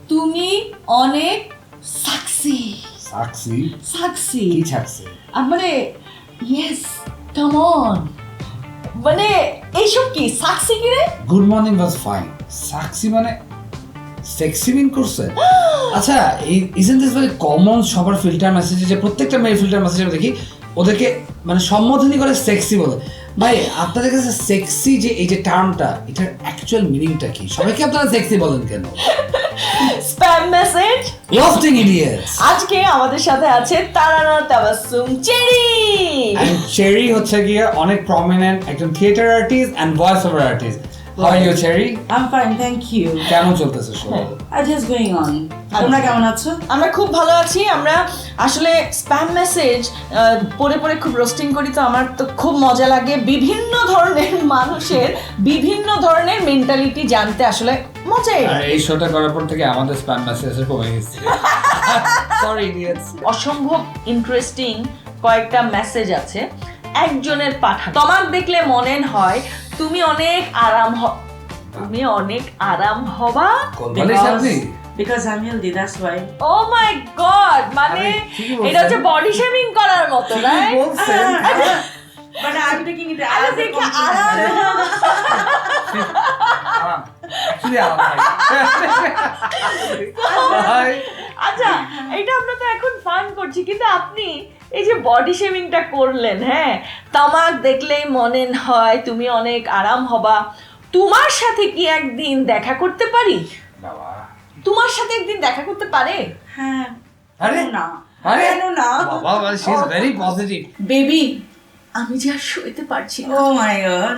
তুমি অনেক সাক্সি সাক্সি কি সাক্সি মানে ইয়েস কাম অন মানে এইসব কি সাক্সি কি রে গুড মর্নিং ওয়াজ ফাইন সাক্সি মানে সেক্সি মিন করছে আচ্ছা ইজন্ট দিস ভেরি কমন সবার ফিল্টার মেসেজে যে প্রত্যেকটা মেয়ে ফিল্টার মেসেজে দেখি ওদেরকে মানে সম্বোধনী করে সেক্সি বলে ভাই আপনাদের কাছে সেক্সি যে এই যে টার্মটা এটার অ্যাকচুয়াল মিনিংটা কি সবাইকে আপনারা সেক্সি বলেন কেন স্প্যাম মেসেজ লফটিং ইডিয়টস আজকে আমাদের সাথে আছে Tarana Tabassum Cherry and Cherry হচ্ছে গিয়ে অনেক প্রমিনেন্ট একজন theatre artist and voice over artist how are you Cherry I'm fine, thank you. কেমন চলতেছে show I just going on. তোমরা কেমন আছো? আমরা খুব ভালো আছি আমরা আসলে স্প্যাম মেসেজ পড়ে পড়ে খুব রোস্টিং করি তো আমার তো খুব মজা লাগে বিভিন্ন ধরনের মানুষের বিভিন্ন ধরনের মেন্টালিটি জানতে আসলে মজাই আর এই শোটা করার পর থেকে আমাদের স্প্যাম মেসেজ কমে গেছে সরি ইডিয়টস অসম্ভব ইন্টারেস্টিং কয়েকটা মেসেজ আছে একজনের পাঠানো তোমার দেখলে মনে হয় তুমি অনেক আরাম হবা Because I'm healthy, that's why. Oh my god মানে এটা হচ্ছে বডি শেমিং করার মতো right But I'm taking it আরে as a দেখে আচ্ছা এটা আমরা তো এখন ফান করছি কিন্তু আপনি এই যে বডি শেমিংটা করলেন হ্যাঁ তোমার দেখলেই মনে হয় তুমি অনেক আরাম হবা তোমার সাথে কি একদিন দেখা করতে পারি বাবা তোমার সাথে একদিন দেখা করতে পারে হ্যাঁ আরে না আরে না বাবা she is very positive baby আমি যে আর শুইতে পারছি না Oh my god.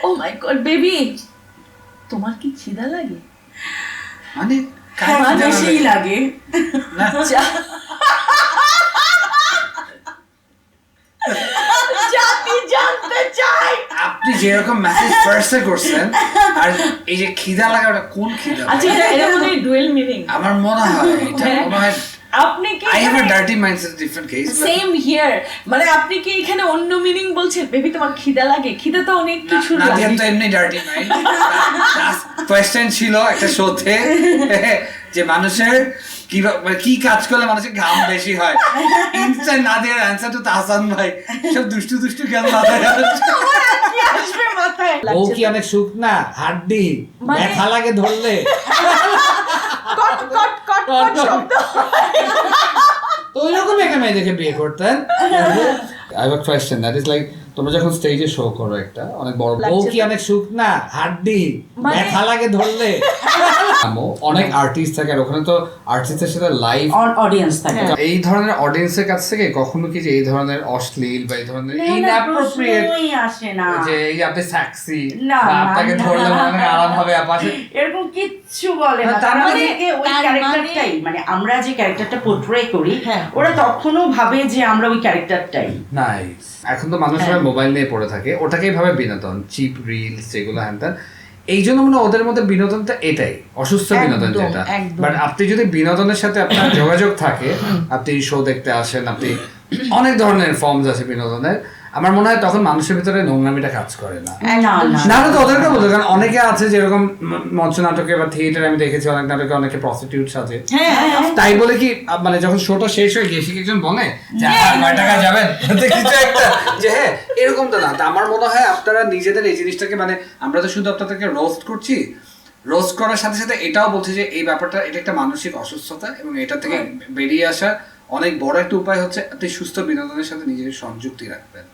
Oh my god baby তোমার কি খিদা লাগে মানে হ্যাঁ বেশিই লাগে জাতি জানতে চাই আপনি যেরকম মেসেজ ফার্স্টে করছেন আর এই যে খিদা লাগা ওটা কোন খিদা আচ্ছা এটা মনে হয় ডুয়েল মিনিং আমার মনে হয় এটা মনে হয় আপনি কি I have a dirty mindset different case same here মানে আপনি কি এখানে অন্য মিনিং বলছেন বেবি তোমার খিদা লাগে খিদা তো অনেক কিছু লাগে নাদিয়া তো এমনি ডার্টি মাইন্ড কোয়েশ্চেন ছিল একটা শোতে যে মানুষের কি কাজ করলে মানুষের ঘাম বেশি হয় ইনস্ট্যান্ট নাদিয়ার অ্যানসার তো তাহসান ভাই সব দুষ্টু দুষ্টু কেন মাথায় আসবে মাথায় ও কি অনেক শুকনা হাড্ডি ব্যথা লাগে ধরলে কট কট কট কট শব্দ তো ওইরকম একটা মেয়ে দেখে বিয়ে করতেন I have a question that is like তোমরা যখন স্টেজে শো করো একটা অনেক বড় ও কি অনেক শুকনা হাড্ডি ব্যথা লাগে ধরলে অনেক আর্টিস্ট থাকে আর ওখানে তো আর্টিস্টের সাথে লাইভ অডিয়েন্স থাকে এই ধরনের অডিয়েন্সের কাছ থেকে কখনো কি যে এই ধরনের অশ্লীল বা এই ধরনের ইনঅ্যাপ্রোপ্রিয়েট আসে না যে এই আপনি সেক্সি না, বা আপনাকে না, ধরলে না, মনে হয় আরাম হবে আপাশে এরকম কিচ্ছু বলে না তার মানে ওই ক্যারেক্টারটাই মানে আমরা যে ক্যারেক্টারটা পোর্ট্রে করি ওরা তখনও ভাবে যে আমরা ওই ক্যারেক্টারটাই নাইস এখন তো মানুষ সবাই মোবাইল নিয়ে পড়ে থাকে ওটাকেই ভাবে বিনোদন চিপ রিলস যেগুলো হ্যান এই জন্য মনে ওদের মধ্যে বিনোদনটা এটাই অসুস্থ বিনোদন যেটা বাট আপনি যদি বিনোদনের সাথে আপনার যোগাযোগ থাকে আপনি শো দেখতে আসেন আপনি অনেক ধরনের ফর্মস আছে বিনোদনের আমার মনে হয় তখন মানুষের ভিতরে নোংরামিটা কাজ করে না না তো ওদেরকে বলতে কারণ অনেকে আছে যেরকম মঞ্চ নাটকে বা থিয়েটারে আমি দেখেছি অনেক নাটকে অনেকে প্রস্টিটিউট সাজে তাই বলে কি মানে যখন শোটা শেষ হয়ে গিয়ে একজন বলে যে 9 টাকা যাবেন কিছু একটা যে হ্যাঁ এরকম তো না আমার মনে হয় আপনারা নিজেদের এই জিনিসটাকে মানে আমরা তো শুধু আপনাদেরকে রোস্ট করছি রোস্ট করার সাথে সাথে এটাও বলছি যে এই ব্যাপারটা এটা একটা মানসিক অসুস্থতা এবং এটা থেকে বেরিয়ে আসার অনেক বড় একটা উপায় হচ্ছে আপনি সুস্থ বিনোদনের সাথে নিজের সংযুক্তি রাখবেন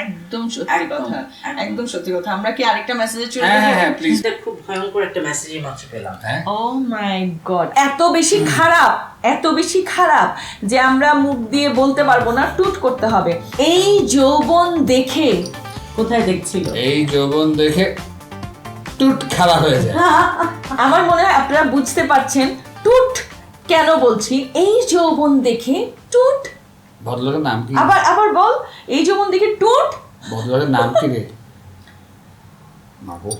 একদম সত্যি কথা একদম সত্যি কথা আমরা কি আরেকটা মেসেজে চলে যাব হ্যাঁ হ্যাঁ প্লিজ খুব ভয়ঙ্কর একটা মেসেজ মাত্র পেলাম ও মাই গড এত বেশি খারাপ যে আমরা মুখ দিয়ে বলতে পারবো না টুট করতে হবে এই যৌবন দেখে কোথায় দেখছিল এই যৌবন দেখে টুট খেলা হয়ে যায় আমার মনে হয় আপনারা বুঝতে পারছেন টুট কেন বলছি এই যৌবন দেখে টুট ভদ্রলোকের নাম কি আবার বল এই যৌবন দেখে টুট ভদ্রলোকের নাম কি রে মাগো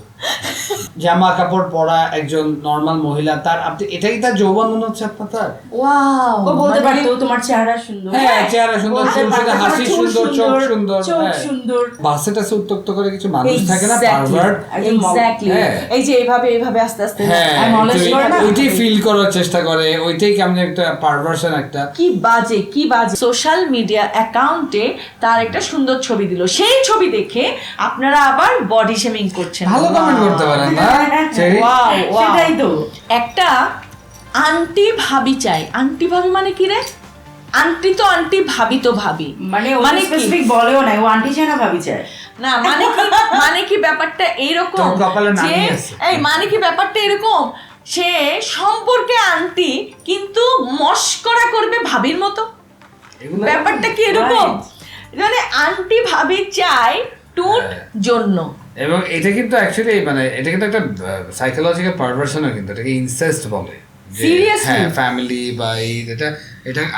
জামা কাপড় পরা একজন নর্মাল মহিলা, তার আপনি এটাই তার যৌবন মনে হচ্ছে আপনার? তার ওয়াও, ও বলতে পারতো তোমার চেহারা সুন্দর, হ্যাঁ চেহারা সুন্দর, বলতে পারতো, হাসি চুল সুন্দর, চোখ সুন্দর, চোখ হ্যাঁ। সুন্দর। বাসে টাসে উত্তক্ত করে কিছু মানুষ থাকে না, পারভার্ট, এক্স্যাক্টলি, হ্যাঁ। এই যে এইভাবে আস্তে আস্তে হ্যাঁ knowledge করে না? ওইটাই ফিল করার চেষ্টা করে, ওইটাই কেমন একটা পারভার্সন একটা। কি বাজে সোশ্যাল মিডিয়া অ্যাকাউন্টে তার একটা সুন্দর ছবি দিল, সেই ছবি দেখে আপনারা আবার বডি শেমিং করছেন। ভালো কমেন্ট করতে পারেন না? ওয়াও, সেটাই তো। একটা আন্টি ভাবি চাই, আন্টি ভাবি মানে কি রে? আন্টি তো আন্টি, ভাবি তো ভাবি, মানে মানে কি? স্পেসিফিক বলেও না, ও আন্টি চায় না ভাবি চায় না মানে কি ব্যাপারটা এইরকম তোর কপালে যে নামই আছে। এই মানে কি ব্যাপারটা এরকম, সে সম্পর্কে আন্টি কিন্তু মস্করা করবে ভাবির মতো, এগুলো ব্যাপারটা কি এরকম? মানে আন্টি ভাবি চাই টুট জন্য। এবং এটা কিন্তু অ্যাকচুয়ালি মানে এটা কিন্তু একটা সাইকোলজিক্যাল পারভার্সনও, কিন্তু এটাকে ইনসেস্ট বলে। Seriously? হ্যাঁ, ফ্যামিলি বা এটা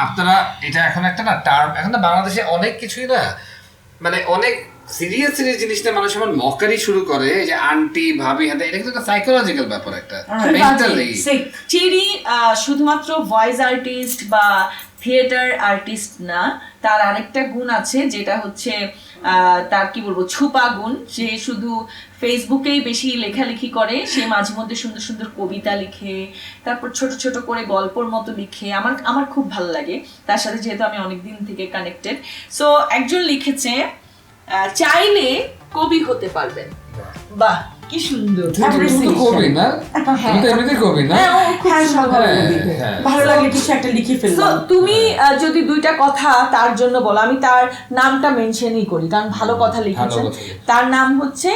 আপনারা এটা এখন একটা না টার্ম, এখন না বাংলাদেশে অনেক কিছুই না মানে অনেক সিরিয়াস জিনিস নিয়ে মানুষ এখন মকারি শুরু করে, এই যে আন্টি ভাবি, হ্যাঁ এটা কিন্তু একটা সাইকোলজিক্যাল ব্যাপার, একটা মেন্টালি। চেরি শুধুমাত্র ভয়েস আর্টিস্ট বা থিয়েটার আর্টিস্ট না, তার আরেকটা গুণ আছে, যেটা হচ্ছে তার কি বলবো ছুপা গুণ। সে শুধু ফেসবুকেই বেশি লেখালেখি করে, সে মাঝে মধ্যে সুন্দর সুন্দর কবিতা লিখে, তারপর ছোট ছোট করে গল্পর মতো লিখে। আমার খুব ভালো লাগে তার সাথে, যেহেতু আমি অনেকদিন থেকে কানেক্টেড। সো একজন লিখেছে চাইলে কবি হতে পারবেন। বাহ, কি সুন্দর। তুমি তো কবি না? তুমি তো এমনিতেই কবি না? ভালো লাগলে কিছু একটা লিখে So, ফেললাম। তুমি যদি দুইটা কথা তার জন্য বলো, আমি তার নামটা মেনশনই করি কারণ ভালো কথা লিখেছেন। তার নাম হচ্ছে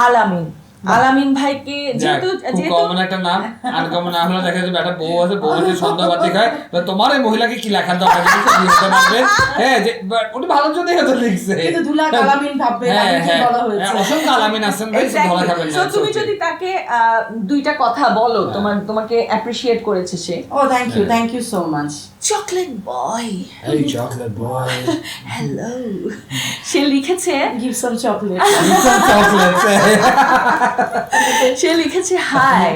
আলামিন। আলামিন ভাইকে যেহেতু কমন একটা নাম, আনকমন না হলে দেখা যাবে একটা বউ আছে, বউ আছে সন্ধ্যাবাতি খায়, তোমার এই মহিলাকে কি লেখার দরকার নেই, লিখতে পারবে। হ্যাঁ, যে ওটা ভালো জন্যই হয়তো লিখছে, কিন্তু দুলাখ আলামিন ভাববে বলা হয়েছে। অসংখ্য আলামিন আছেন ভাই, ধরা খাবেন না। তুমি যদি তাকে দুইটা কথা বলো, তোমাকে অ্যাপ্রিশিয়েট করেছে সে। ও thank you so much. Chocolate boy, এই চকলেট বয়, হ্যালো। সে লিখেছে গিভ সাম চকলেট। সে লিখেছে হাই,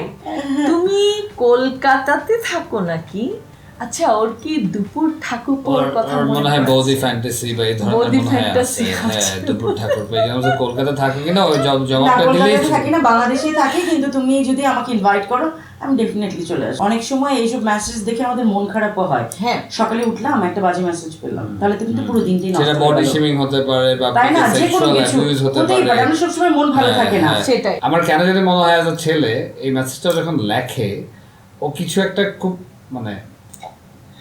তুমি কলকাতাতে থাকো নাকি? আচ্ছা, ওর কি দুপুর ঠাকুর কথা মনে হয় বৌদি ফ্যান্টাসি বা এই ধরনের মনে হয় আছে। হ্যাঁ, দুপুর ঠাকুর পেয়ে যে কলকাতা থাকে কিনা ওই জবাবটা দিলেই থাকি না, বাংলাদেশেই থাকি, কিন্তু তুমি যদি আমাকে ইনভাইট করো আমি ডেফিনেটলি চলে আসবো। অনেক সময় এইসব মেসেজ দেখে আমাদের মন খারাপও হয়। হ্যাঁ, সকালে উঠলাম একটা বাজে মেসেজ পেলাম, তাহলে তুমি তো পুরো দিনটাই নষ্ট করে দিলে। সেটা বডি শেমিং হতে পারে বা সেক্সুয়াল অ্যাবিউজ হতে পারে, আমরা সব সময় মন ভালো থাকে না। সেটাই আমার কেন যদি মনে হয় যে ছেলে এই মেসেজটা যখন লেখে, ও কিছু একটা খুব মানে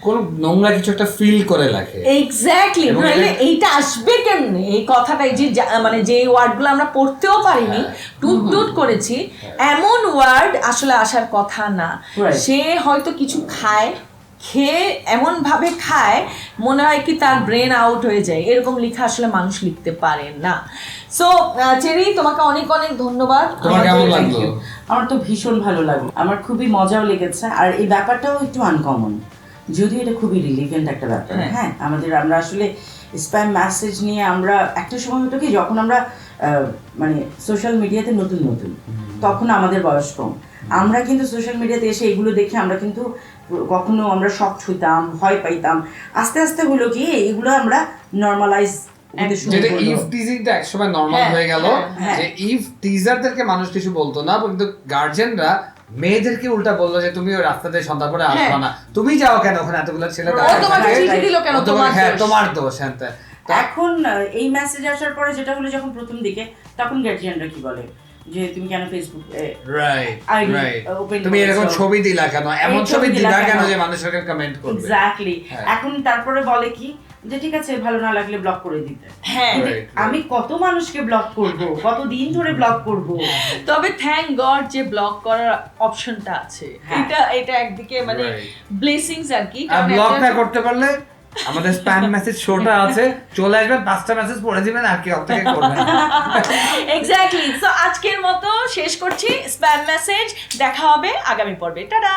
কোন নোংরা কিছু একটা ফিল করে লেখে। এক্স্যাক্টলি, মানে এইটা আসবে কেমনে এই কথাটাই, যে মানে যে ওয়ার্ডগুলো আমরা পড়তেও পারিনি, টুট করেছি, এমন ওয়ার্ড আসলে আসার কথা না। সে হয়তো কিছু খেয়ে এমন ভাবে খায় মনে হয় কি তার ব্রেন আউট হয়ে যায়, এরকম লেখা আসলে মানুষ লিখতে পারে না। সো চেরি, তোমাকে অনেক অনেক ধন্যবাদ। তোমার কেমন লাগলো? আমার তো ভীষণ ভালো লাগলো, আমার খুবই মজাও লেগেছে। আর এই ব্যাপারটাও একটু আনকমন, যদিও এটা খুবই রিলিভেন্ট একটা ব্যাপার। হ্যাঁ, আমরা আসলে স্প্যাম মেসেজ নিয়ে আমরা একটা সময় হতো কি, যখন আমরা মানে সোশ্যাল মিডিয়াতে নতুন তখন আমাদের বয়স কম, আমরা কিন্তু সোশ্যাল মিডিয়াতে এসে এগুলো দেখে আমরা কিন্তু কখনো আমরা শকড হইতাম, ভয় পাইতাম। আস্তে আস্তে হলো কি এগুলো আমরা নর্মালাইজ, যেটা ইফ টিজিংটা একসময় নরমাল হয়ে গেল, যে ইফ টিজারদেরকে মানুষ কিছু বলতো না, কিন্তু গার্জিয়ানরা মেয়েদেরকে উল্টা বললো যে তুমি ওই রাস্তাতে সন্ধ্যা করে আসবা না, তুমি যাও কেন ওখানে এতগুলো ছেলে, তোমার দোষ। এখন এই মেসেজ আসার পরে যেটা হলো, যখন প্রথম দিকে তখন গার্জিয়ানরা কি বলে যে তুমি কেন ফেসবুকে তুমি এরকম ছবি দিলা কেন, এমন ছবি দিলা কেন যে মানুষ ওকে কমেন্ট করবে। এক্স্যাক্টলি, এখন তারপরে বলে কি যে ঠিক আছে ভালো না লাগলে ব্লক করে দিতে। হ্যাঁ, আমি কত মানুষকে ব্লক করব, কত দিন ধরে ব্লক করব। তবে থ্যাংক গড যে ব্লক করার অপশনটা আছে, এটা একদিকে মানে ব্লেসিংস আর কি। আর ব্লক না করতে পারলে আমাদের স্প্যাম মেসেজ শোটা আছে, চলে আসবেন, 5টা মেসেজ পড়ে দিবেন আর কি অপেক্ষা করবেন। এক্স্যাক্টলি। সো আজকের মতো শেষ করছি স্প্যাম মেসেজ, দেখা হবে আগামী পর্বে। টাটা।